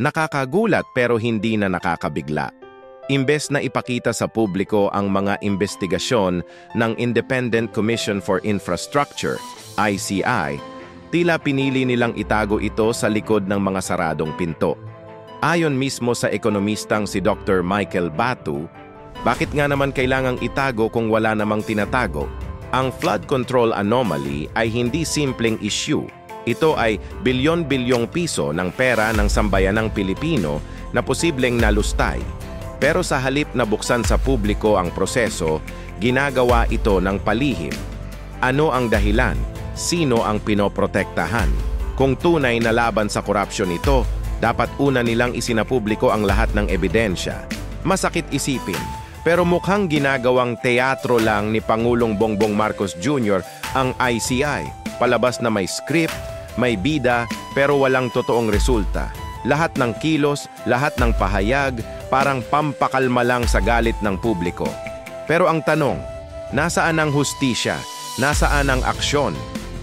Nakakagulat pero hindi na nakakabigla. Imbes na ipakita sa publiko ang mga investigasyon ng Independent Commission for Infrastructure, ICI, tila pinili nilang itago ito sa likod ng mga saradong pinto. Ayon mismo sa ekonomistang si Dr. Michael Batu, bakit nga naman kailangang itago kung wala namang tinatago? Ang flood control anomaly ay hindi simpleng issue. Ito ay bilyon-bilyong piso ng pera ng sambayanang Pilipino na posibleng nalustay. Pero sa halip na buksan sa publiko ang proseso, ginagawa ito ng palihim. Ano ang dahilan? Sino ang pinoprotektahan? Kung tunay na laban sa korupsyon ito, dapat una nilang isinapubliko ang lahat ng ebidensya. Masakit isipin, pero mukhang ginagawang teatro lang ni Pangulong Bongbong Marcos Jr. ang ICI. Palabas na may script, may bida, pero walang totoong resulta. Lahat ng kilos, lahat ng pahayag, parang pampakalma lang sa galit ng publiko. Pero ang tanong, nasaan ang hustisya? Nasaan ang aksyon?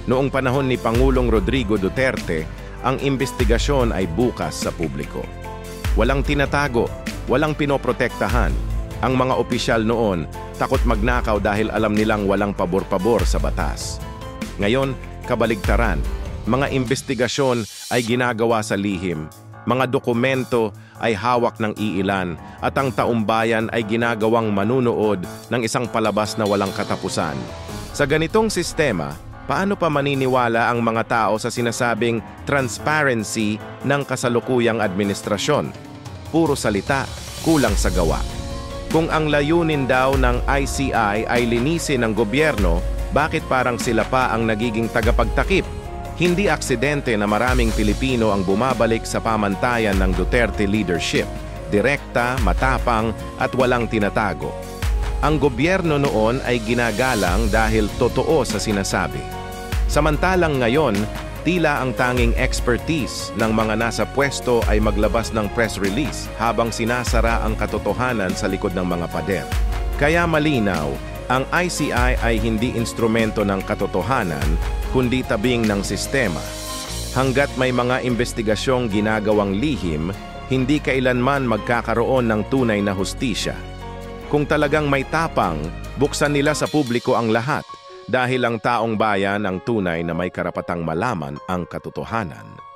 Noong panahon ni Pangulong Rodrigo Duterte, ang investigasyon ay bukas sa publiko. Walang tinatago, walang pinoprotektahan. Ang mga opisyal noon takot magnakaw dahil alam nilang walang pabor-pabor sa batas. Ngayon, kabaligtaran, mga investigasyon ay ginagawa sa lihim, mga dokumento ay hawak ng iilan at ang taumbayan ay ginagawang manunood ng isang palabas na walang katapusan. Sa ganitong sistema, paano pa maniniwala ang mga tao sa sinasabing transparency ng kasalukuyang administrasyon? Puro salita, kulang sa gawa. Kung ang layunin daw ng ICI ay linisin ng gobyerno, bakit parang sila pa ang nagiging tagapagtakip? Hindi aksidente na maraming Pilipino ang bumabalik sa pamantayan ng Duterte leadership, direkta, matapang at walang tinatago. Ang gobyerno noon ay ginagalang dahil totoo sa sinasabi. Samantalang ngayon, tila ang tanging expertise ng mga nasa pwesto ay maglabas ng press release habang sinasara ang katotohanan sa likod ng mga pader. Kaya malinaw, ang ICI ay hindi instrumento ng katotohanan, kundi tabing ng sistema. Hanggat may mga investigasyong ginagawang lihim, hindi kailanman magkakaroon ng tunay na hustisya. Kung talagang may tapang, buksan nila sa publiko ang lahat dahil ang taong bayan ang tunay na may karapatang malaman ang katotohanan.